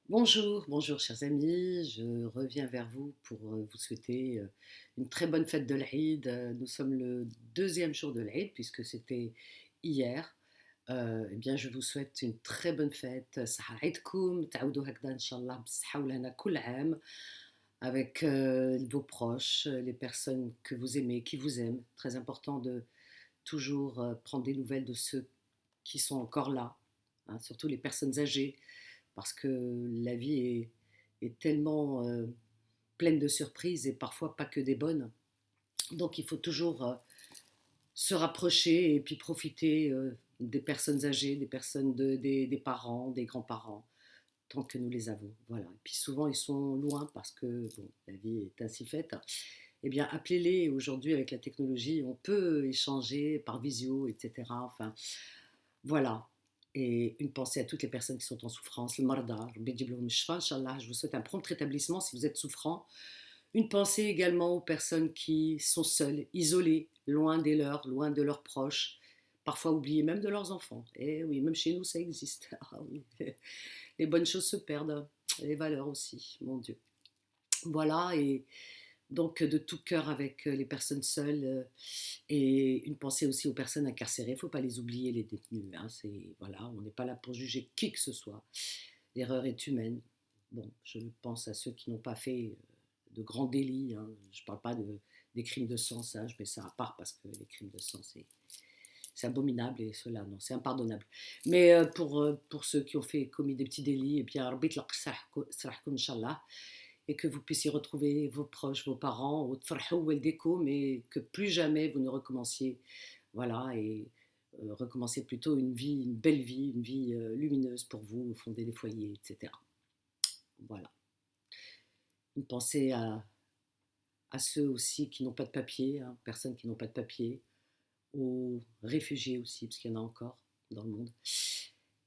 Bonjour, bonjour chers amis, je reviens vers vous pour vous souhaiter une très bonne fête de l'Aïd. Nous sommes le deuxième jour de l'Aïd puisque c'était hier. Eh bien, je vous souhaite une très bonne fête. صحة عيدكم تعودوا هكذا إن شاء الله بالصحة والهنا كل عام avec vos proches, les personnes que vous aimez, qui vous aiment. Très important de toujours prendre des nouvelles de ceux qui sont encore là, hein, surtout les personnes âgées parce que la vie est tellement pleine de surprises et parfois pas que des bonnes. Donc il faut toujours se rapprocher et puis profiter des personnes âgées, des personnes des parents, des grands-parents, tant que nous les avons. Voilà. Et puis souvent ils sont loin parce que bon, la vie est ainsi faite. Eh bien, appelez-les aujourd'hui avec la technologie, on peut échanger par visio, etc. Enfin, voilà. Et une pensée à toutes les personnes qui sont en souffrance, le marda, Rabbi يجيب لهم الشفاء, Inch'Allah, je vous souhaite un prompt rétablissement si vous êtes souffrant. Une pensée également aux personnes qui sont seules, isolées, loin des leurs, loin de leurs proches, parfois oubliées même de leurs enfants. Et oui, même chez nous, ça existe. Ah oui. Les bonnes choses se perdent, les valeurs aussi, mon Dieu. Voilà, et donc de tout cœur avec les personnes seules et une pensée aussi aux personnes incarcérées. Il ne faut pas les oublier, les détenus. Hein, voilà, on n'est pas là pour juger qui que ce soit. L'erreur est humaine. Bon, je pense à ceux qui n'ont pas fait de grands délits. Hein. Je ne parle pas des crimes de sang, ça, je mets ça à part parce que les crimes de sang, c'est abominable et cela, non, c'est impardonnable. Mais pour ceux qui ont commis des petits délits, eh bien, Rabbi tlaq sarahkoum, Inch'Allah, et que vous puissiez retrouver vos proches, vos parents, ou tfarhou waldekoum, mais que plus jamais vous ne recommenciez, voilà, et recommencez plutôt une vie, une belle vie, une vie lumineuse pour vous, fonder des foyers, etc. Voilà. Une pensée à ceux aussi qui n'ont pas de papier, hein, personnes qui n'ont pas de papier, aux réfugiés aussi, parce qu'il y en a encore dans le monde,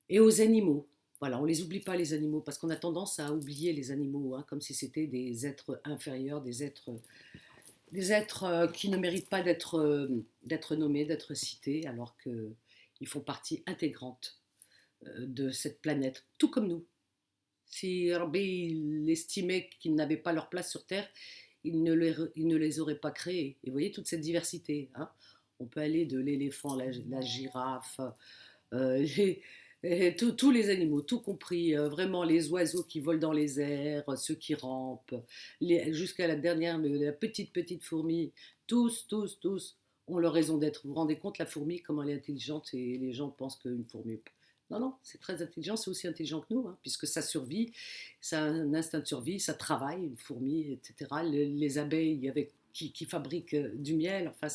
et aux animaux. Voilà, on les oublie pas les animaux, parce qu'on a tendance à oublier les animaux, hein, comme si c'était des êtres inférieurs, des êtres qui ne méritent pas d'être nommés, d'être cités, alors qu'ils font partie intégrante de cette planète, tout comme nous. Si Rabbi il estimait qu'ils n'avaient pas leur place sur Terre, il ne les aurait pas créés. Et vous voyez toute cette diversité. Hein, on peut aller de l'éléphant, la girafe, les, tous les animaux, tout compris, vraiment les oiseaux qui volent dans les airs, ceux qui rampent, jusqu'à la dernière, la petite fourmi, tous ont leur raison d'être. Vous vous rendez compte, la fourmi, comment elle est intelligente et les gens pensent qu'une fourmi. Non, non, c'est très intelligent, c'est aussi intelligent que nous, hein, puisque ça survit, ça a un instinct de survie, ça travaille, une fourmi, etc. Les abeilles qui fabriquent du miel, enfin,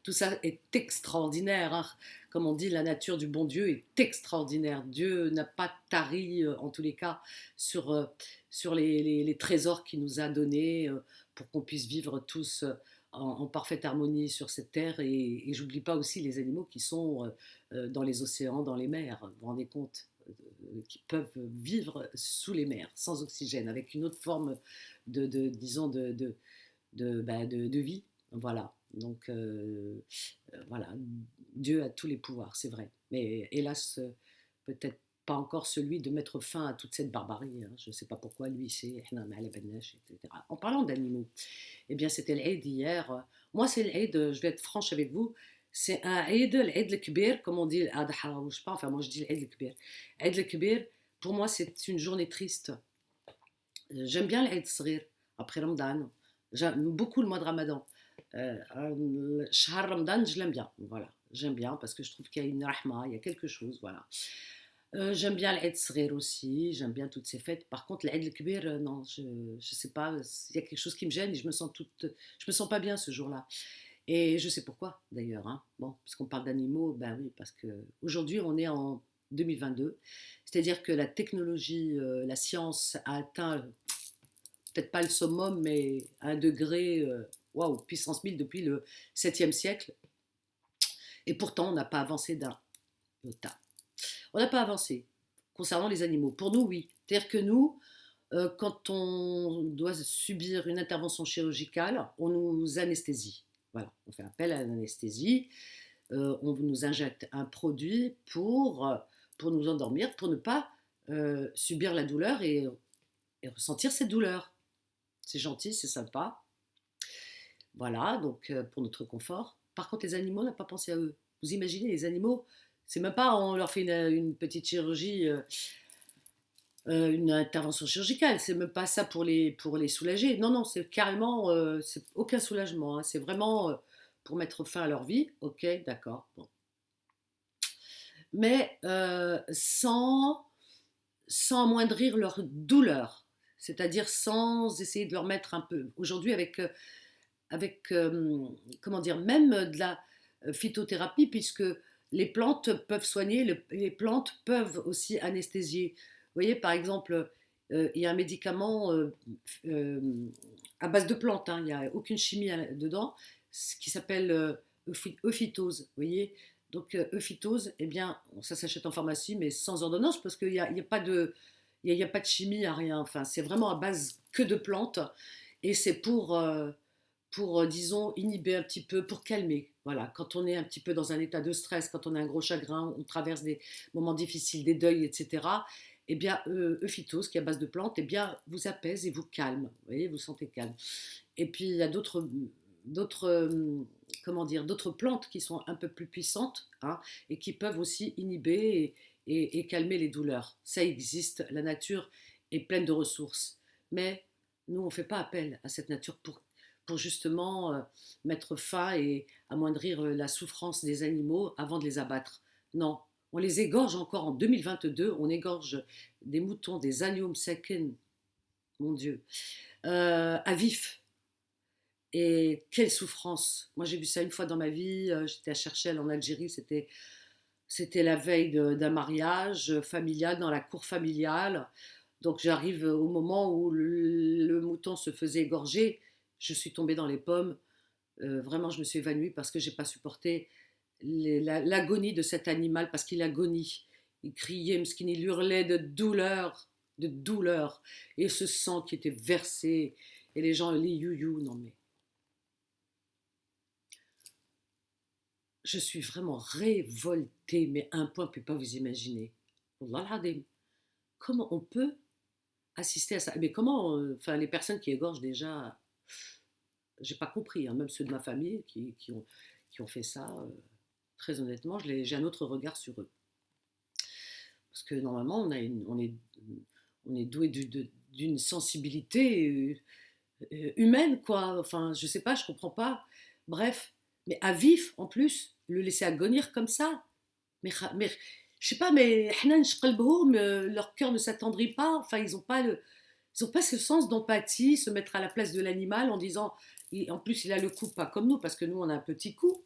tout ça est extraordinaire. Hein. Comme on dit, la nature du bon Dieu est extraordinaire. Dieu n'a pas tari, en tous les cas, sur les trésors qu'il nous a donnés pour qu'on puisse vivre tous en parfaite harmonie sur cette terre. Et j'oublie pas aussi les animaux qui sont dans les océans, dans les mers. Vous vous rendez compte qui peuvent vivre sous les mers, sans oxygène, avec une autre forme disons, de vie. Voilà. Donc, voilà, Dieu a tous les pouvoirs, c'est vrai. Mais hélas, peut-être pas encore celui de mettre fin à toute cette barbarie. Hein. Je ne sais pas pourquoi lui, c'est etc. En parlant d'animaux, eh bien, c'était l'Aïd hier. Moi, c'est l'Aïd, je vais être franche avec vous, c'est un Aïd, l'Aïd al-Kbir, comme on dit, l'Adha, ou je sais pas, enfin, moi je dis l'Aïd al-Kbir. L'Aïd al-Kbir, pour moi, c'est une journée triste. J'aime bien l'Aïd Sghir, après Ramadan. J'aime beaucoup le mois de Ramadan. Shahar Ramadan, je l'aime bien. Voilà, j'aime bien parce que je trouve qu'il y a une rahma, il y a quelque chose. Voilà. J'aime bien l'Aïd Sghir aussi, j'aime bien toutes ces fêtes. Par contre, l'Aïd Kbir, non, je ne sais pas, il y a quelque chose qui me gêne et je me sens pas bien ce jour-là. Et je sais pourquoi d'ailleurs. Hein. Bon, puisqu'on parle d'animaux, ben oui, parce que aujourd'hui on est en 2022, c'est-à-dire que la technologie, la science a atteint peut-être pas le summum, mais un degré, waouh, puissance 1000 depuis le 7e siècle. Et pourtant, on n'a pas avancé d'un iota. On n'a pas avancé concernant les animaux. Pour nous, oui. C'est-à-dire que nous, quand on doit subir une intervention chirurgicale, on nous anesthésie. Voilà, on fait appel à l'anesthésie. On nous injecte un produit pour nous endormir, pour ne pas subir la douleur et ressentir cette douleur. C'est gentil, c'est sympa. Voilà, donc pour notre confort. Par contre, les animaux, on n'a pas pensé à eux. Vous imaginez, les animaux, c'est même pas on leur fait une petite chirurgie, une intervention chirurgicale, c'est même pas ça pour les soulager. Non, non, c'est carrément, c'est aucun soulagement, hein. C'est vraiment pour mettre fin à leur vie. Ok, d'accord. Bon. Mais sans amoindrir leur douleur, c'est-à-dire sans essayer de leur mettre un peu. Aujourd'hui, avec comment dire, même de la phytothérapie, puisque les plantes peuvent soigner, les plantes peuvent aussi anesthésier. Vous voyez, par exemple, il y a un médicament euh, à base de plantes, hein, il n'y a aucune chimie dedans, qui s'appelle euphytose. Vous voyez, donc euphytose, eh bien, ça s'achète en pharmacie, mais sans ordonnance, parce qu'il n'y a pas de, il y a pas de chimie, à rien. Enfin, c'est vraiment à base que de plantes, et c'est pour, disons, inhiber un petit peu, pour calmer. Voilà, quand on est un petit peu dans un état de stress, quand on a un gros chagrin, on traverse des moments difficiles, des deuils, etc., eh bien, Euphytose, qui est à base de plantes, eh bien, vous apaise et vous calme. Vous voyez, vous sentez calme. Et puis, il y a d'autres, comment dire, d'autres plantes qui sont un peu plus puissantes, hein, et qui peuvent aussi inhiber et calmer les douleurs. Ça existe, la nature est pleine de ressources. Mais nous, on ne fait pas appel à cette nature pour justement mettre fin et amoindrir la souffrance des animaux avant de les abattre. Non, on les égorge encore en 2022, on égorge des moutons, des agneaux msaken, mon Dieu, à vif. Et quelle souffrance. Moi, j'ai vu ça une fois dans ma vie. J'étais à Cherchell en Algérie. C'était la veille d'un mariage familial, dans la cour familiale. Donc, j'arrive au moment où le mouton se faisait égorger. Je suis tombée dans les pommes. Vraiment, je me suis évanouie parce que j'ai pas supporté l'agonie de cet animal, parce qu'il agonie. Il criait, il hurlait de douleur. Et ce sang qui était versé. Et les gens, les you-you, non mais. Je suis vraiment révoltée, mais à un point, on ne peut pas vous imaginer. Wallah al-Azim. Comment on peut assister à ça? Mais comment, enfin, les personnes qui égorgent déjà, j'ai pas compris, hein, même ceux de ma famille qui ont fait ça, très honnêtement, j'ai un autre regard sur eux. Parce que normalement, on est doué d'une sensibilité humaine, quoi. Enfin, je sais pas, je comprends pas. Bref, mais à vif, en plus, le laisser agonir comme ça. Mais je sais pas, mais حنا نشقلبهم, leur cœur ne s'attendrit pas. Enfin, ils ont pas ce sens d'empathie, se mettre à la place de l'animal en disant, en plus il a le cou pas comme nous, parce que nous on a un petit cou,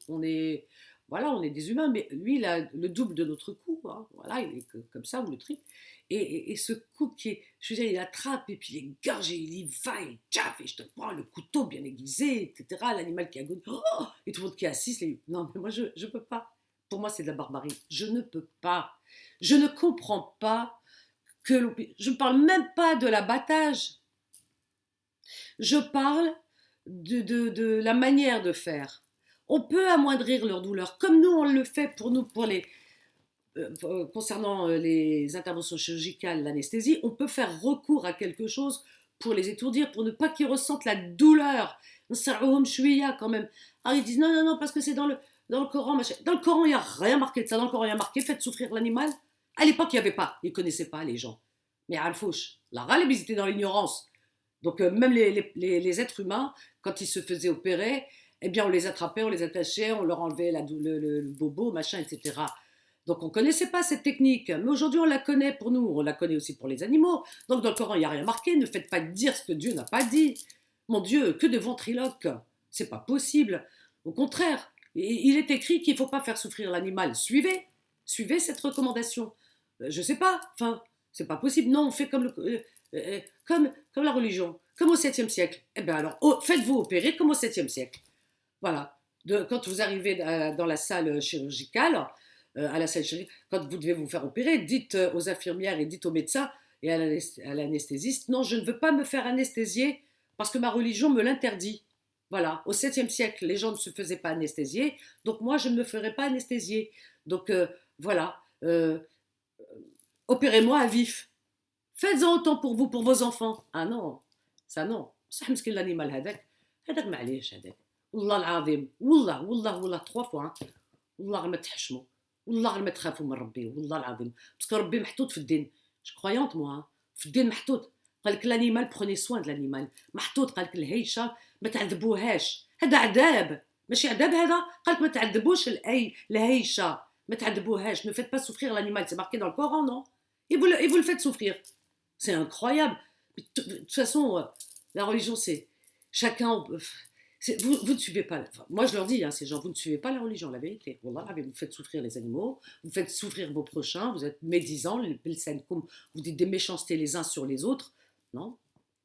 voilà, on est des humains, mais lui il a le double de notre cou, hein. Voilà, il est comme ça, ou le triple. Et ce cou qui est, je veux dire, il attrape et puis il égorge et il y va, et tchaf, et je te prends le couteau bien aiguisé, etc. L'animal qui agonise, oh, et tout le monde qui assiste, non, mais moi je peux pas. Pour moi, c'est de la barbarie. Je ne peux pas. Je ne comprends pas que je ne parle même pas de l'abattage. Je parle de la manière de faire. On peut amoindrir leur douleur, comme nous on le fait pour nous, concernant les interventions chirurgicales, l'anesthésie. On peut faire recours à quelque chose pour les étourdir, pour ne pas qu'ils ressentent la douleur. Quand même. Alors ils disent non, non, non, parce que c'est dans le Coran, machin. Dans le Coran, il n'y a rien marqué de ça. Dans le Coran, il y a marqué faites souffrir l'animal. À l'époque, il n'y avait pas. Ils ne connaissaient pas les gens. Mais Al-Fouch, la râle, ils étaient dans l'ignorance. Donc, même les êtres humains, quand ils se faisaient opérer, eh bien, on les attrapait, on les attachait, on leur enlevait le bobo, machin, etc. Donc, on ne connaissait pas cette technique. Mais aujourd'hui, on la connaît pour nous. On la connaît aussi pour les animaux. Donc, dans le Coran, il n'y a rien marqué. Ne faites pas dire ce que Dieu n'a pas dit. Mon Dieu, que de ventriloques. C'est pas possible. Au contraire, il est écrit qu'il ne faut pas faire souffrir l'animal. Suivez cette recommandation. Je ne sais pas, enfin, c'est pas possible. Non, on fait comme la religion, comme au 7e siècle. Eh bien alors, faites-vous opérer comme au 7e siècle. Voilà. Quand vous arrivez dans la salle chirurgicale, à la salle chirurgicale, quand vous devez vous faire opérer, dites aux infirmières et dites aux médecins et à l'anesthésiste, non, je ne veux pas me faire anesthésier parce que ma religion me l'interdit. Voilà, au 7e siècle, les gens ne se faisaient pas anesthésier, donc moi, je ne me ferai pas anesthésier. Donc voilà, opérez-moi à vif. Faites-en autant pour vous, pour vos enfants. Ah non, ça non. بصح مسكين l'animal هذاك معليش هذاك. والله العظيم والله 3 fois والله غير ما تحشموا والله غير ما تخافوا من ربي والله العظيم باسكو ربي محطوط في الدين جو كرويونت موا في الدين محطوط قال لك الانيمال بروني سوان دو الانيمال محطوط قال لك الهيشه ما تعذبوهاش هذا عذاب ماشي عذاب هذا قال لك ما تعذبوش الهيشه ما تعذبوهاش ne faites pas souffrir l'animal c'est marqué dans le Coran non et vous le faites souffrir c'est incroyable de toute façon la religion c'est chacun vous ne suivez pas. Enfin, moi, je leur dis, hein, ces gens, vous ne suivez pas la religion, la vérité. Wallah, vous faites souffrir les animaux, vous faites souffrir vos prochains, vous êtes médisants, vous dites des méchancetés les uns sur les autres. Non,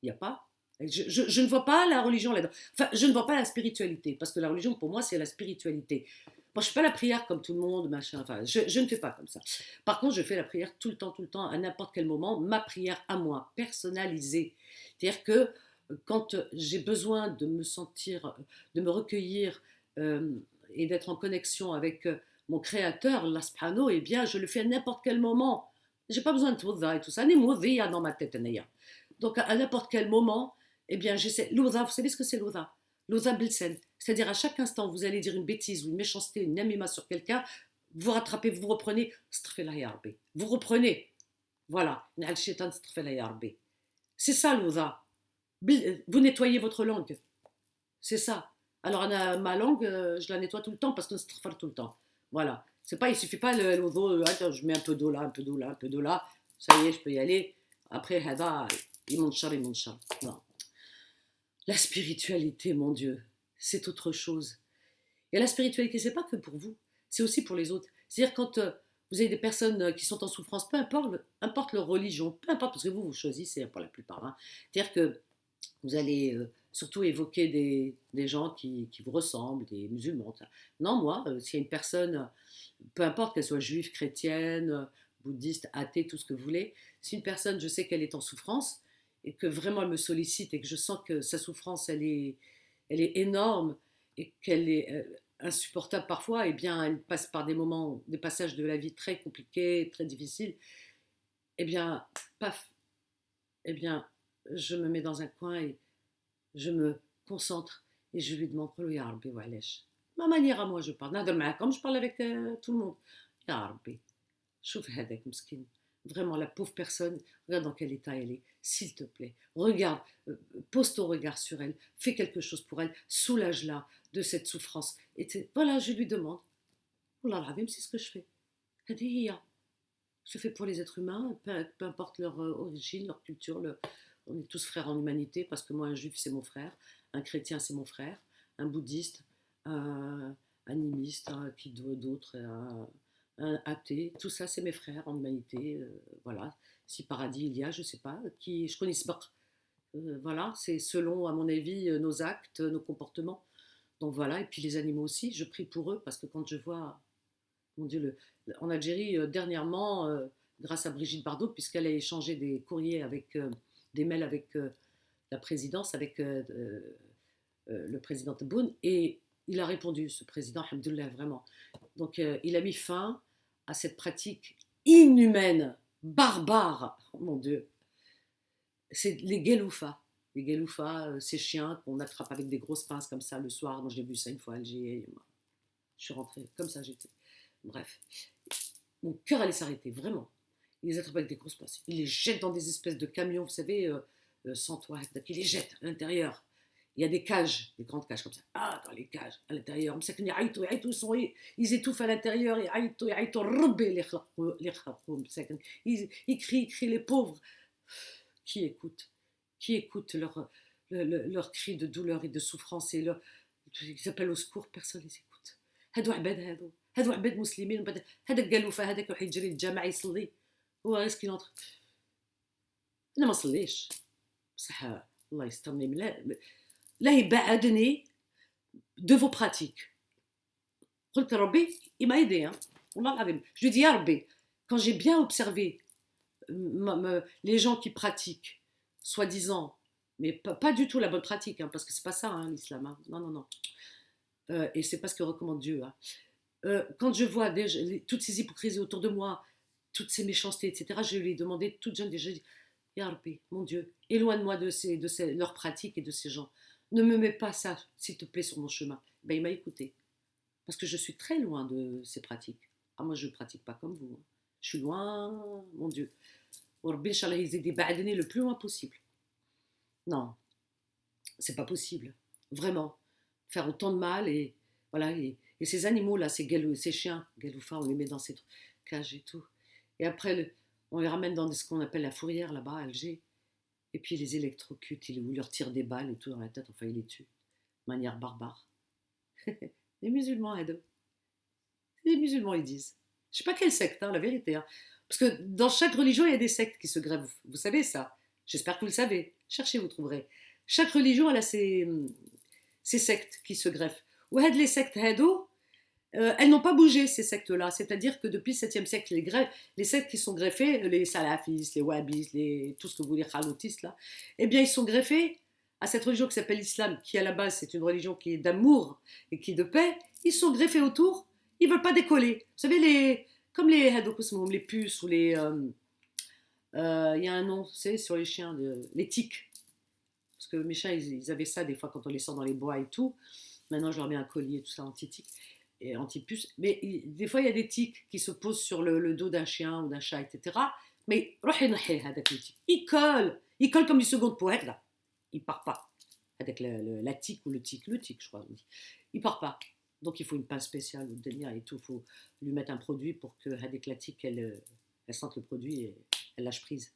il n'y a pas. Je ne vois pas la religion là-dedans. Enfin, je ne vois pas la spiritualité, parce que la religion, pour moi, c'est la spiritualité. Moi, je ne fais pas la prière comme tout le monde, machin. Enfin, je ne fais pas comme ça. Par contre, je fais la prière tout le temps, à n'importe quel moment, ma prière à moi, personnalisée. C'est-à-dire que quand j'ai besoin de me sentir, de me recueillir et d'être en connexion avec mon créateur, Allah subhanahu, eh bien, je le fais à n'importe quel moment. J'ai pas besoin de Tawda et tout ça, ni Moudhiya dans ma tête. Donc, à n'importe quel moment, eh bien, j'essaie. L'Oudha, vous savez ce que c'est l'Oudha? L'Oudha Bilsen. C'est-à-dire, à chaque instant, vous allez dire une bêtise ou une méchanceté, une namima sur quelqu'un, vous rattrapez, vous reprenez, vous reprenez. Voilà. C'est ça l'Oudha. Vous nettoyez votre langue. C'est ça. Alors, ma langue, je la nettoie tout le temps parce qu'on se trafale tout le temps. Voilà. C'est pas, il suffit pas attends, je mets un peu d'eau là, un peu d'eau là, un peu d'eau là. Ça y est, je peux y aller. Après, il monte char. Non. La spiritualité, mon Dieu, c'est autre chose. Et la spiritualité, c'est pas que pour vous, c'est aussi pour les autres. C'est-à-dire quand vous avez des personnes qui sont en souffrance, peu importe leur religion, peu importe, parce que vous choisissez pour la plupart. Hein. C'est-à-dire que vous allez surtout évoquer des gens qui vous ressemblent, des musulmans. Non, moi, s'il y a une personne, peu importe qu'elle soit juive, chrétienne, bouddhiste, athée, tout ce que vous voulez, si une personne, je sais qu'elle est en souffrance et que vraiment elle me sollicite et que je sens que sa souffrance, elle est énorme et qu'elle est insupportable parfois, eh bien, elle passe par des moments, des passages de la vie très compliqués, très difficiles, eh bien, paf, eh bien, je me mets dans un coin et je me concentre et je lui demande Ya Rabbi Wa'alesh. Ma manière à moi, je parle. Comme je parle avec tout le monde. Ya Rabbi, chouf hadak miskin. Vraiment, la pauvre personne, regarde dans quel état elle est. S'il te plaît, regarde, pose ton regard sur elle, fais quelque chose pour elle, soulage-la de cette souffrance. Et voilà, je lui demande. Wallah al-Azim, c'est ce que je fais. Hadiya. Je fais pour les êtres humains, peu importe leur origine, leur culture, on est tous frères en humanité, parce que moi, un juif, c'est mon frère, un chrétien, c'est mon frère, un bouddhiste, un animiste, qui d'autre, un athée, tout ça, c'est mes frères en humanité. Voilà, si paradis il y a, je ne sais pas, qui je connais pas. Voilà, c'est selon, à mon avis, nos actes, nos comportements. Donc voilà, et puis les animaux aussi, je prie pour eux, parce que quand je vois mon Dieu, en Algérie, dernièrement, grâce à Brigitte Bardot, puisqu'elle a échangé des courriers avec, des mails avec la présidence, avec le président Tebboune, et il a répondu, ce président, alhamdoulilah, vraiment. Donc, il a mis fin à cette pratique inhumaine, barbare, oh mon Dieu. C'est les guéloufas. Les guéloufas, ces chiens qu'on attrape avec des grosses pinces comme ça le soir. Moi, j'ai vu ça une fois à Alger. Je suis rentrée comme ça, j'étais. Bref, mon cœur allait s'arrêter, vraiment. Il les attrape avec des grosses pinces. Il les jette dans des espèces de camions, vous savez, sans toit. Il les jette à l'intérieur. Il y a des cages, des grandes cages comme ça. Ah, dans les cages, à l'intérieur. Ils étouffent à l'intérieur. Ils crient, les pauvres. Qui écoute? Qui écoute leurs cris de douleur et de souffrance et ils appellent au secours, personne ne les écoute. هادو عباد مسلمين هذاك قالوا فهذاك يروح يجري للجامع يصلي هو غير سكين انا ما صليش بصح الله يسترني من لا يبعدني de vos pratiques قلت ربي il m'a aidé hein والله العظيم je lui dis يا ربي quand j'ai bien observé les gens qui pratiquent soi-disant mais pas du tout la bonne pratique hein, parce que c'est pas ça hein, l'islam hein. Non et c'est pas ce que recommande Dieu hein. Quand je vois toutes ces hypocrisies autour de moi, toutes ces méchancetés, etc., je lui ai demandé toute jeune déjà, Ya Rabbi, mon Dieu, éloigne-moi leurs pratiques et de ces gens. Ne me mets pas ça, s'il te plaît, sur mon chemin. Ben, il m'a écouté. Parce que je suis très loin de ces pratiques. Ah, moi, je ne pratique pas comme vous, hein. Je suis loin, mon Dieu. Rabbi, Inch'Allah, ils aient badiner le plus loin possible. Non, c'est pas possible. Vraiment. Faire autant de mal et voilà. Et ces animaux-là, ces chiens, galoufa, on les met dans ces cages et tout. Et après, on les ramène dans ce qu'on appelle la fourrière là-bas à Alger. Et puis ils les électrocutent, ils leur tirent des balles et tout dans la tête, enfin ils les tuent. De manière barbare. Les musulmans, Ado. Les musulmans, ils disent. Je sais pas quelle secte, hein, la vérité. Hein. Parce que dans chaque religion, il y a des sectes qui se grèvent. Vous savez ça. J'espère que vous le savez. Cherchez, vous trouverez. Chaque religion, elle a ses sectes qui se greffent. Ou les sectes Hado, elles n'ont pas bougé, ces sectes-là. C'est-à-dire que depuis le 7e siècle, les sectes qui sont greffées, les salafistes, les wahhabistes, tout ce que vous voulez, khaloutistes, là, eh bien, ils sont greffés à cette religion qui s'appelle l'islam, qui à la base, c'est une religion qui est d'amour et qui est de paix. Ils sont greffés autour, ils ne veulent pas décoller. Vous savez, comme les puces ou les... Il y a un nom, c'est sur les chiens, les tiques. Parce que mes chiens, ils avaient ça des fois quand on les sort dans les bois et tout. Maintenant, je leur mets un collier, tout ça, anti-tique et anti-puce. Mais des fois, il y a des tiques qui se posent sur le dos d'un chien ou d'un chat, etc. Mais il colle comme du second poète, là. Il part pas. Avec la tique ou le tique, je crois. Il part pas. Donc, il faut une pince spéciale, et tout. Il faut lui mettre un produit pour que avec la tique, elle sente le produit et elle lâche prise.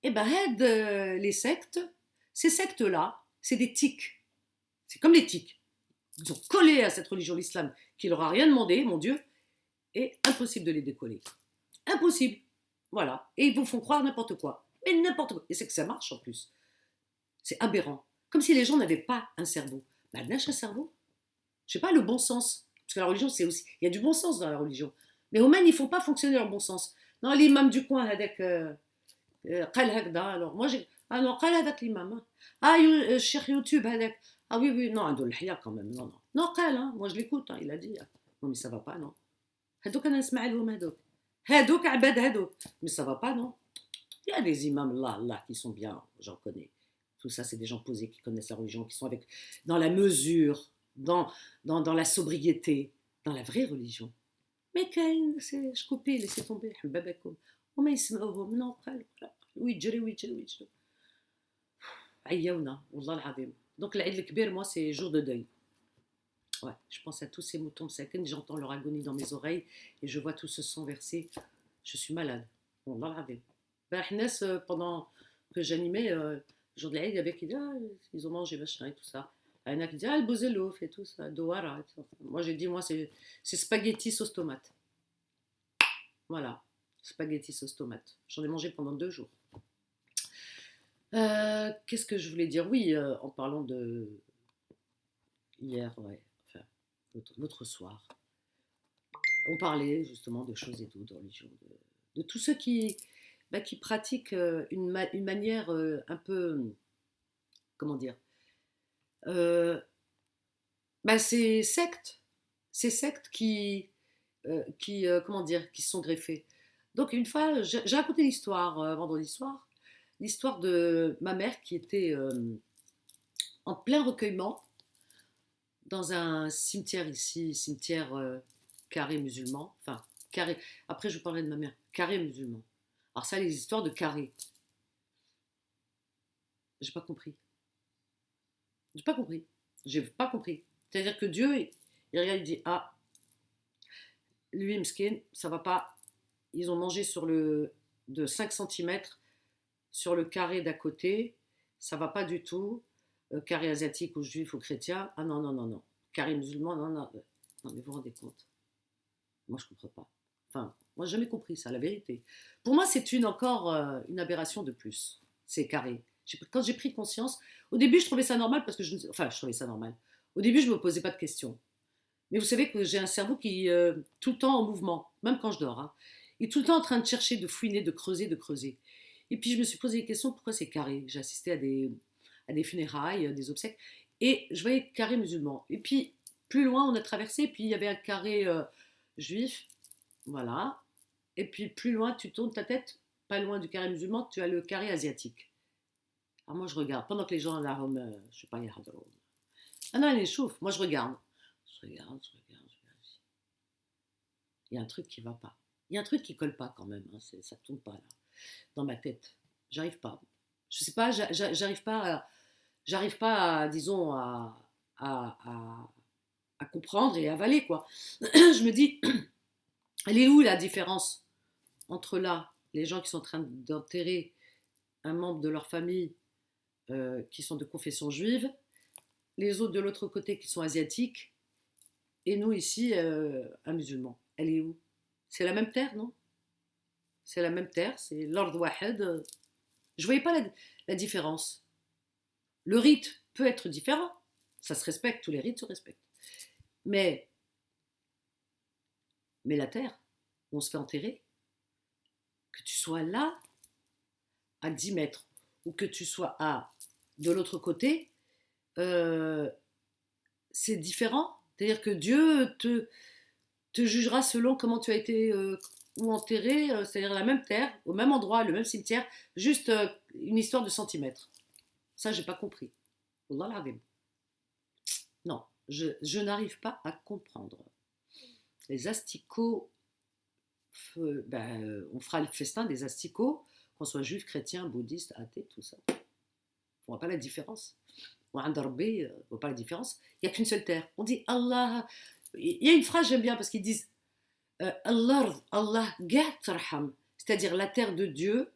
Et ben, les sectes, ces sectes-là, c'est des tiques. C'est comme les tiques. Ils ont collé à cette religion, l'islam, qui leur a rien demandé, mon Dieu, et impossible de les décoller. Impossible. Voilà. Et ils vous font croire n'importe quoi. Mais n'importe quoi. Et c'est que ça marche en plus. C'est aberrant. Comme si les gens n'avaient pas un cerveau. Ben, lâche un cerveau. Je sais pas, le bon sens. Parce que la religion, c'est aussi. Il y a du bon sens dans la religion. Mais au moins, ils ne font pas fonctionner leur bon sens. Non, l'imam du coin, avec. قال هكذا alors moi j'ai ah non قال هذاك الإمام ah الشيخ يوتيوب هذاك ah oui oui non عنده الحياة quand même non non non قال hein, moi je l'écoute hein, il a dit non mais ça va pas non هذوك أنا نسمع لهم هذوك عباد هذوك mais ça va pas non il y a des imams là qui sont bien j'en connais tout ça c'est des gens posés qui connaissent la religion qui sont avec dans la mesure dans la sobriété dans la vraie religion mais كاين je copie laissez tomber حبابكم وما يسمعوهم non قالوا ويتجري عيونا والله العظيم donc العيد الكبير moi c'est jour de deuil ouais je pense à tous ces moutons مساكن j'entends leur agonie dans mes oreilles et je vois tout ce sang versé je suis malade والله العظيم الناس pendant que j'animais jour de l'Aïd avec ils ont mangé machin et tout ça un qui dit le bozelouf et tout ça douara moi j'ai dit moi c'est spaghetti sauce tomate voilà spaghetti sauce tomate j'en ai mangé pendant 2 jours. Qu'est-ce que je voulais dire? Oui, en parlant de hier, ouais, enfin, l'autre soir, on parlait justement de choses et tout, de religion, de tous ceux qui pratiquent une manière un peu, comment dire, euh, ces sectes comment dire, qui se sont greffées. Donc une fois, j'ai raconté l'histoire vendredi soir, l'histoire de ma mère qui était en plein recueillement dans un cimetière ici, cimetière carré musulman, enfin carré, après je vous parlerai de ma mère, carré musulman. Alors ça, les histoires de carré, j'ai pas compris. J'ai pas compris. J'ai pas compris. C'est-à-dire que Dieu, il regarde, il dit, ah, lui, Mskin, ça va pas. Ils ont mangé de 5 centimètres sur le carré d'à côté, ça va pas du tout. Carré asiatique ou juif ou chrétien, ah non, non, non, non. Carré musulman, non, non. Non, mais vous vous rendez compte? Moi, je comprends pas. Enfin, moi, j'ai jamais compris ça, la vérité. Pour moi, c'est encore une aberration de plus, ces carrés. Quand j'ai pris conscience, au début, je trouvais ça normal parce que je trouvais ça normal. Au début, je me posais pas de questions. Mais vous savez que j'ai un cerveau qui est tout le temps en mouvement, même quand je dors. Hein. Il est tout le temps en train de chercher, de fouiner, de creuser, de creuser. Et puis, je me suis posé des questions, pourquoi c'est carré? J'ai assisté à des funérailles, des obsèques, et je voyais carré musulman. Et puis, plus loin, on a traversé, puis il y avait un carré juif, voilà. Et puis, plus loin, tu tournes ta tête, pas loin du carré musulman, tu as le carré asiatique. Alors moi, je regarde. Pendant que les gens, là, je sais pas, ah non, il chauffe. Moi, je regarde. Je regarde. Il y a un truc qui va pas. Il y a un truc qui colle pas quand même. Hein. Ça tourne pas, là, dans ma tête. J'arrive pas. Je sais pas, j'arrive pas à, disons, à, à- à comprendre et avaler, quoi. Je me dis, elle est où la différence entre là, les gens qui sont en train d'enterrer un membre de leur famille qui sont de confession juive, les autres de l'autre côté qui sont asiatiques, et nous ici, un musulman. Elle est où? C'est la même terre, non? C'est la même terre, c'est l'ordre wahed. Je ne voyais pas la différence. Le rite peut être différent, ça se respecte, tous les rites se respectent. Mais, mais la terre, où on se fait enterrer, que tu sois là, à 10 mètres, ou que tu sois de l'autre côté, euh, c'est différent. C'est-à-dire que Dieu te jugera selon comment tu as été ou enterré, c'est-à-dire la même terre, au même endroit, le même cimetière, juste une histoire de centimètres. Ça, j'ai pas compris. Wallah l'azim. Non, je n'arrive pas à comprendre. Les asticots, on fera le festin des asticots, qu'on soit juif, chrétien, bouddhiste, athée, tout ça. On voit pas la différence. On voit pas la différence. Il n'y a qu'une seule terre. On dit Allah. Il y a une phrase j'aime bien parce qu'ils disent Allah, Allah, tarham, c'est-à-dire la terre de Dieu,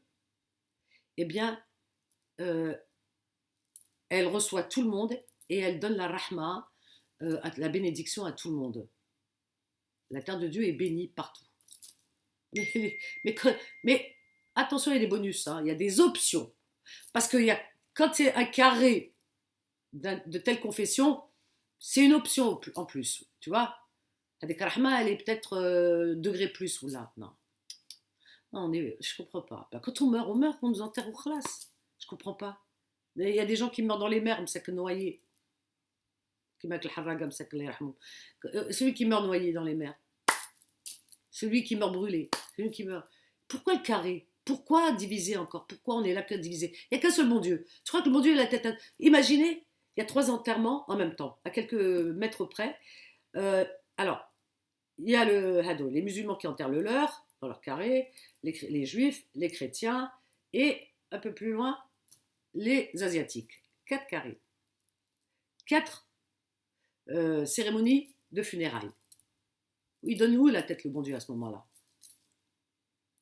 eh bien, euh, elle reçoit tout le monde et elle donne la rahma, la bénédiction à tout le monde. La terre de Dieu est bénie partout. Mais, mais, mais attention, il y a des bonus, hein, il y a des options. Parce que quand c'est un carré de telle confession, c'est une option en plus, tu vois. Avec rahma, elle est peut-être degré plus ou là. Non. Non, je comprends pas. Ben, quand on meurt, on nous enterre au khlas. Je comprends pas. Il y a des gens qui meurent dans les mers, mais noyés. Celui qui meurt noyé dans les mers. Celui qui meurt brûlé. Celui qui meurt. Pourquoi le carré? Pourquoi diviser encore? Pourquoi on est là que diviser? Il n'y a qu'un seul bon Dieu. Tu crois que le bon Dieu a la tête. Imaginez, il y a 3 enterrements en même temps, à quelques mètres près. Euh, alors, il y a les musulmans qui enterrent le leur, dans leur carré, les juifs, les chrétiens, et un peu plus loin, les asiatiques. 4 carrés. 4 cérémonies de funérailles. Il donne où la tête, le bon Dieu, à ce moment-là?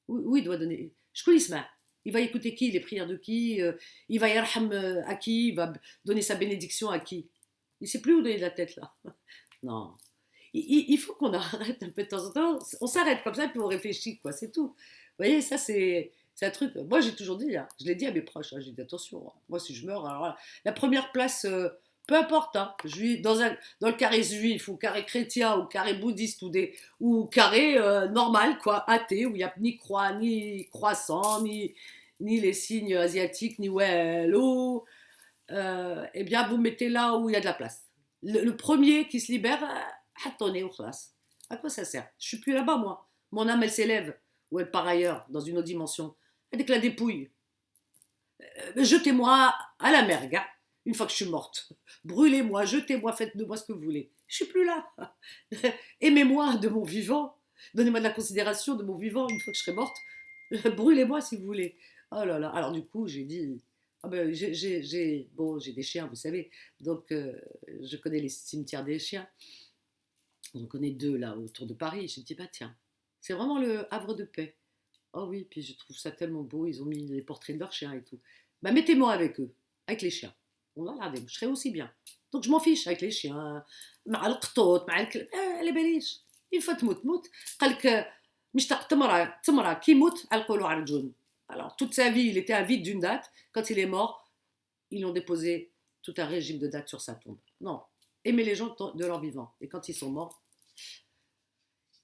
Où il doit donner? Je connais ce il va écouter qui? Les prières de qui? Il va yarham à qui? Il va donner sa bénédiction à qui? Il ne sait plus où donner la tête, là. Non. Il faut qu'on arrête un peu de temps en temps. On s'arrête comme ça, puis on réfléchit, quoi. C'est tout. Vous voyez, ça, c'est un truc. Moi, j'ai toujours dit, hein, je l'ai dit à mes proches, hein, j'ai dit attention, hein, moi, si je meurs, alors là, la première place, peu importe, hein, dans le carré juif, ou carré chrétien, ou carré bouddhiste, ou carré normal, quoi, athée, où il n'y a ni croix, ni croissant, ni les signes asiatiques, ni wello, eh bien, vous mettez là où il y a de la place. Le premier qui se libère, attendez, au classe. À quoi ça sert? Je suis plus là-bas, moi. Mon âme, elle s'élève, ou elle part ailleurs, dans une autre dimension. Elle est que la dépouille. Jetez-moi à la mer, gars, une fois que je suis morte. Brûlez-moi, jetez-moi, faites de moi ce que vous voulez. Je suis plus là. Aimez-moi de mon vivant. Donnez-moi de la considération de mon vivant une fois que je serai morte. Brûlez-moi si vous voulez. Oh là là. Alors du coup, j'ai dit, ah ben, j'ai des chiens, vous savez. Donc, je connais les cimetières des chiens. J'en connais 2 là autour de Paris. Je me dis, bah tiens, c'est vraiment le havre de paix. Oh oui, puis je trouve ça tellement beau. Ils ont mis les portraits de leurs chiens et tout. Bah mettez-moi avec eux, avec les chiens. On va regarder, je serai aussi bien. Donc je m'en fiche avec les chiens. مع القطوط مع الكلب على باليش. Une fois تموت قالك مشتاق تمرة كي يموت علقوا عرجون. Alors toute sa vie, il était avide d'une date. Quand il est mort, ils l'ont déposé tout un régime de dates sur sa tombe. Non, aimer les gens de leur vivant. Et quand ils sont morts,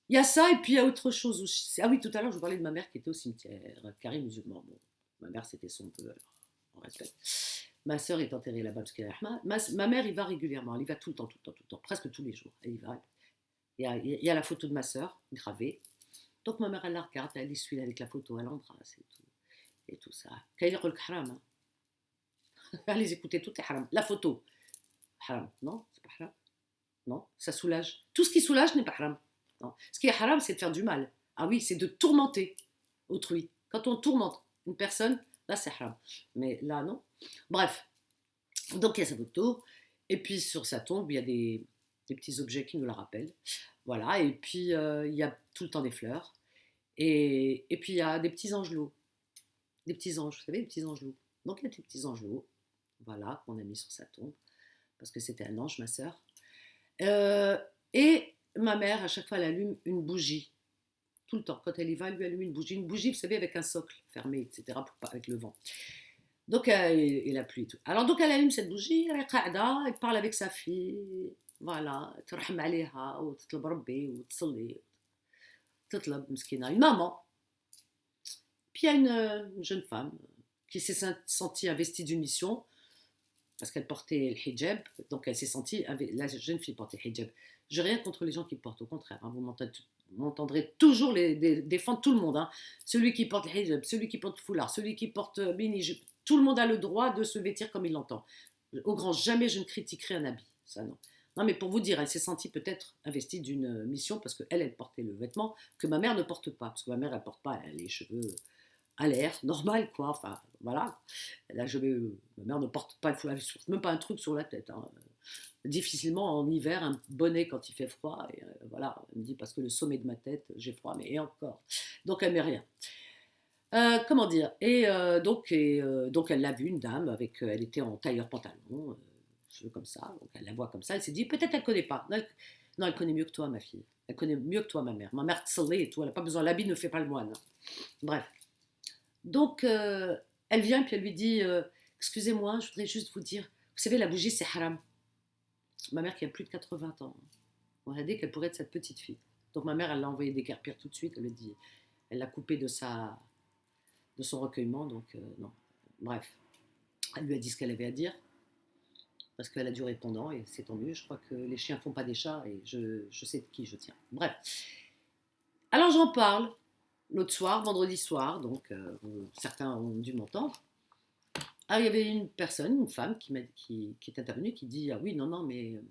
il y a ça, et puis il y a autre chose aussi. Ah oui, tout à l'heure, je vous parlais de ma mère qui était au cimetière, carré musulman. Bon, ma mère, c'était son peu, alors on respecte. Ma sœur est enterrée là-bas parce qu'elle est rahma. Ma mère, il va régulièrement, elle y va tout le temps, tout le temps, tout le temps, presque tous les jours. Elle y va. Il y a la photo de ma sœur gravée. Donc ma mère, elle la regarde, elle essuie avec la photo, elle embrasse et tout. et tout ça. Kaïl يقول لك حرام, hein. Allez écouter toutes les haram. La photo, haram, non, c'est pas haram. Non, ça soulage. Tout ce qui soulage n'est pas haram. Non. Ce qui est haram, c'est de faire du mal. Ah oui, c'est de tourmenter autrui. Quand on tourmente une personne, là c'est haram. Mais là, non. Bref, donc il y a sa photo. Et puis sur sa tombe, il y a des petits objets qui nous la rappellent. Voilà, et puis il y a tout le temps des fleurs. Et puis il y a des petits angelots. Des petits anges, vous savez, des petits angelots. Donc il y a des petits angelots, voilà, qu'on a mis sur sa tombe. Parce que c'était un ange, ma sœur. Euh, et ma mère, à chaque fois, elle allume une bougie. Tout le temps, quand elle y va, elle lui allume une bougie. Une bougie, vous savez, avec un socle fermé, etc., pour pas, avec le vent. Donc, et la pluie et tout. Alors, donc, elle allume cette bougie, elle est qa'ada, elle parle avec sa fille. Voilà, ترحم عليها وتطلب ربي وتصلي تطلب مسكينة une maman. Puis il y a une jeune femme qui s'est sentie investie d'une mission parce qu'elle portait le hijab, donc elle s'est sentie, la jeune fille portait le hijab. Je n'ai rien contre les gens qui le portent, au contraire, hein, vous m'entendrez toujours défendre tout le monde. Hein. Celui qui porte le hijab, celui qui porte le foulard, celui qui porte mini-jupe, tout le monde a le droit de se vêtir comme il l'entend. Au grand jamais je ne critiquerai un habit, ça non. Non, mais pour vous dire, elle s'est sentie peut-être investie d'une mission parce qu'elle, elle portait le vêtement que ma mère ne porte pas, parce que ma mère, elle ne porte pas les cheveux à l'air, normal quoi, enfin voilà. Là, ma mère ne porte pas, même pas un truc sur la tête. Hein. Difficilement en hiver, un bonnet quand il fait froid, et voilà, elle me dit parce que le sommet de ma tête, j'ai froid, mais et encore. Donc elle met rien. Comment dire donc elle l'a vue, une dame, elle était en tailleur pantalon, cheveux comme ça, donc elle la voit comme ça, elle s'est dit peut-être elle ne connaît pas. Non, elle connaît mieux que toi, ma fille. Elle connaît mieux que toi, ma mère. Ma mère tsallée et tout, elle n'a pas besoin, l'habit ne fait pas le moine. Bref. Donc, elle vient, puis elle lui dit excusez-moi, je voudrais juste vous dire, vous savez, la bougie, c'est haram. Ma mère qui a plus de 80 ans. On a dit qu'elle pourrait être cette petite fille. Donc, ma mère, elle l'a envoyé déguerpir tout de suite. Elle l'a coupée de son recueillement. Donc, non. Bref, elle lui a dit ce qu'elle avait à dire. Parce qu'elle a du répondant, et c'est tant mieux. Je crois que les chiens font pas des chats, et je sais de qui je tiens. Bref. Alors, j'en parle. L'autre soir, vendredi soir, donc certains ont dû m'entendre. Ah, il y avait une personne, une femme qui est intervenue, qui dit ah oui, non, non, mais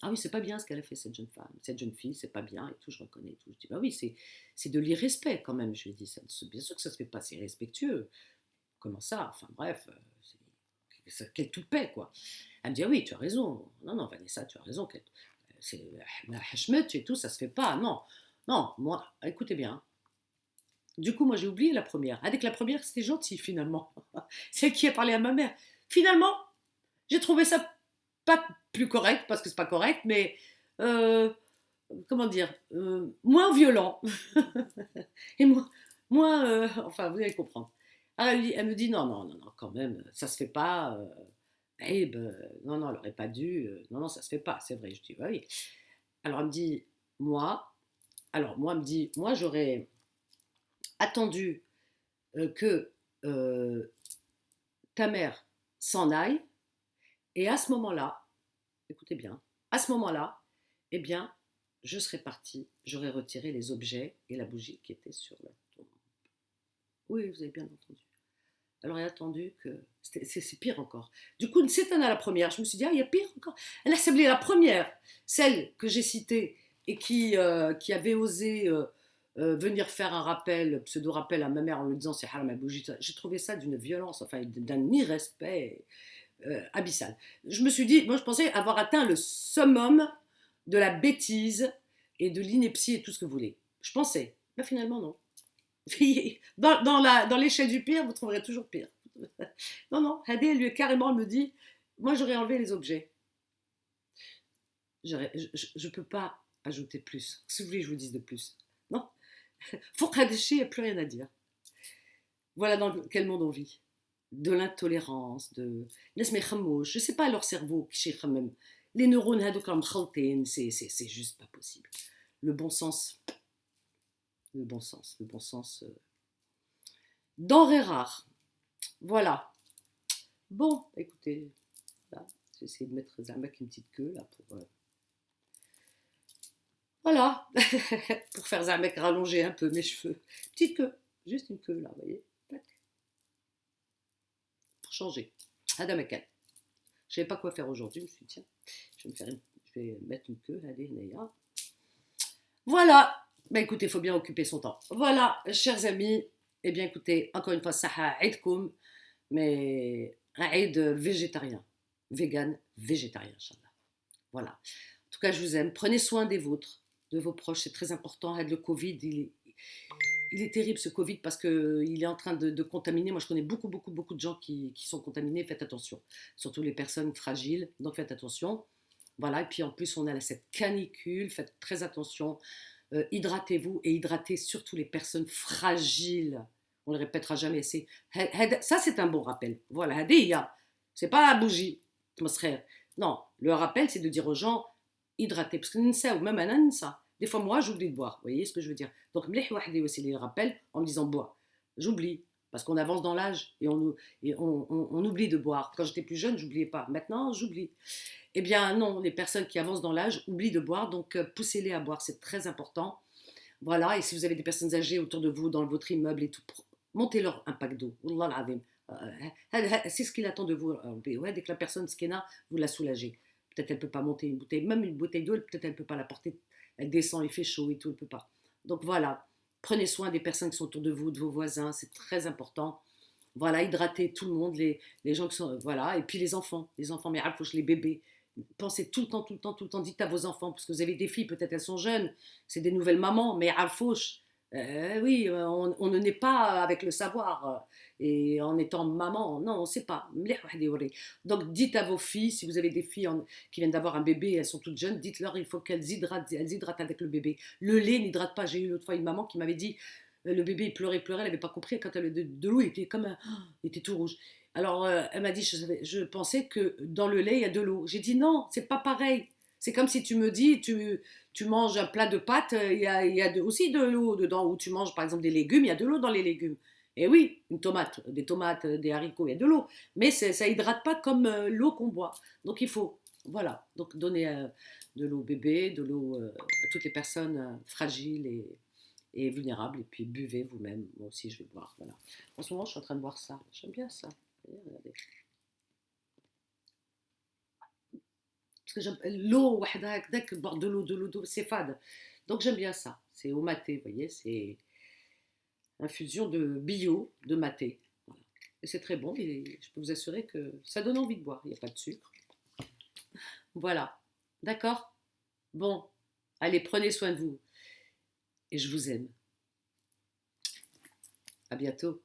ah oui, c'est pas bien ce qu'elle a fait, cette jeune femme, cette jeune fille, c'est pas bien et tout, je reconnais et tout. Je dis bah oui, c'est de l'irrespect quand même. Je lui ai dit bien sûr que ça se fait pas, c'est irrespectueux. Comment ça? Enfin bref, quelle toupet quoi. Elle me dit ah oui, tu as raison. Non, non, Vanessa, tu as raison. C'est la hachmet et tout, ça se fait pas. Non, non, moi, écoutez bien. Du coup, moi, j'ai oublié la première. Avec la première, c'était gentil, finalement. Celle qui a parlé à ma mère. Finalement, j'ai trouvé ça pas plus correct, parce que c'est pas correct, mais euh, comment dire, moins violent. Et moins enfin, vous allez comprendre. Alors, elle me dit non, non, non, non, quand même, ça se fait pas. Babe, non, non, elle aurait pas dû. Non, non, ça se fait pas, c'est vrai. Je dis bah oui. Alors, elle me dit, moi, elle me dit, moi, j'aurais attendu que ta mère s'en aille, et à ce moment-là, écoutez bien, à ce moment-là, eh bien, je serais partie, j'aurais retiré les objets et la bougie qui étaient sur la tombe. Oui, vous avez bien entendu. Alors, elle a attendu que... C'est pire encore. Du coup, c'est à la première. Je me suis dit, ah, il y a pire encore. Elle a ciblé la première, celle que j'ai citée et qui avait osé venir faire un rappel, pseudo-rappel à ma mère en lui disant c'est haram ma bougie. J'ai trouvé ça d'une violence, enfin d'un irrespect abyssal. Je me suis dit, moi je pensais avoir atteint le summum de la bêtise et de l'ineptie et tout ce que vous voulez. Je pensais, mais finalement non. Dans l'échelle du pire, vous trouverez toujours pire. Non, non, Hadé, lui, carrément, me dit, moi j'aurais enlevé les objets. Je ne peux pas ajouter plus. Si vous voulez que je vous dise de plus. Non. Fouqadchi, il n'y a plus rien à dire. Voilà dans quel monde on vit. De l'intolérance, de... Je ne sais pas leur cerveau, les neurones, c'est juste pas possible. Le bon sens, denrée rare. Voilà. Bon, écoutez, là, j'ai essayé de mettre Zamak une petite queue là pour... Voilà, pour faire Zamak rallonger un peu mes cheveux. Petite queue, juste une queue là, vous voyez. changer. هذا ما كان. Je savais pas quoi faire aujourd'hui, je me suis dit, tiens, je vais mettre une queue, allez, هنايا. Voilà, bah écoutez, il faut bien occuper son temps. Voilà, chers amis, eh bien écoutez, encore une fois, Saha Aïdkoum, mais un Aïd végétarien, vegan, végétarien, Inch'Allah. Voilà. En tout cas, je vous aime. Prenez soin des vôtres, de vos proches, c'est très important. Le Covid, il est terrible ce Covid parce qu'il est en train de contaminer. Moi, je connais beaucoup de gens qui sont contaminés. Faites attention, surtout les personnes fragiles. Donc, faites attention. Voilà. Et puis, en plus, on a cette canicule. Faites très attention. Hydratez-vous et hydratez surtout les personnes fragiles. On ne le répétera jamais. Ça, c'est un bon rappel. Voilà. C'est pas la bougie. Non, le rappel, c'est de dire aux gens hydratez. Parce que ou même un ça. Des fois, moi, j'oublie de boire. Vous voyez ce que je veux dire? Donc, mlih wahdi aussi les rappels en me disant bois. J'oublie. Parce qu'on avance dans l'âge et on oublie de boire. Quand j'étais plus jeune, j'oubliais pas. Maintenant, j'oublie. Eh bien, non, les personnes qui avancent dans l'âge oublient de boire. Donc, poussez-les à boire. C'est très important. Voilà. Et si vous avez des personnes âgées autour de vous, dans votre immeuble et tout, montez-leur un pack d'eau. Wallah al-azim. C'est ce qu'il attend de vous. Ouais, dès que la personne skena, vous la soulagez. Peut-être elle ne peut pas monter une bouteille, même une bouteille d'eau, peut-être elle ne peut pas la porter. Elle descend, il fait chaud et tout, elle ne peut pas. Donc voilà, prenez soin des personnes qui sont autour de vous, de vos voisins, c'est très important. Voilà, hydratez tout le monde, les gens qui sont. Voilà, et puis les enfants, mais les bébés. Pensez tout le temps, dites à vos enfants, parce que vous avez des filles, peut-être elles sont jeunes, c'est des nouvelles mamans, mais alfouche, oui, on ne naît pas avec le savoir. Et en étant maman, non, on ne sait pas. Donc dites à vos filles, si vous avez des filles qui viennent d'avoir un bébé, elles sont toutes jeunes, dites-leur il faut elles hydratent avec le bébé. Le lait n'hydrate pas. J'ai eu l'autre fois une maman qui m'avait dit, le bébé il pleurait, elle n'avait pas compris, quand elle avait de l'eau, il était comme il était tout rouge. Alors elle m'a dit, je pensais que dans le lait il y a de l'eau. J'ai dit non, c'est pas pareil. C'est comme si tu me dis, tu manges un plat de pâtes, il y a aussi de l'eau dedans, ou tu manges par exemple des légumes, il y a de l'eau dans les légumes. Et oui, des tomates, des haricots, il y a de l'eau. Mais ça hydrate pas comme l'eau qu'on boit. Donc il faut, voilà, donc donner de l'eau au bébé, de l'eau à toutes les personnes fragiles et vulnérables. Et puis buvez vous-même. Moi aussi, je vais boire. Voilà. En ce moment, je suis en train de boire ça. J'aime bien ça. Regardez. Parce que l'eau, boire de l'eau, c'est fade. Donc j'aime bien ça. C'est au maté, vous voyez, c'est infusion de bio, de maté. Voilà. Et c'est très bon, et je peux vous assurer que ça donne envie de boire. Il n'y a pas de sucre. Voilà. D'accord? Bon, allez, prenez soin de vous. Et je vous aime. À bientôt.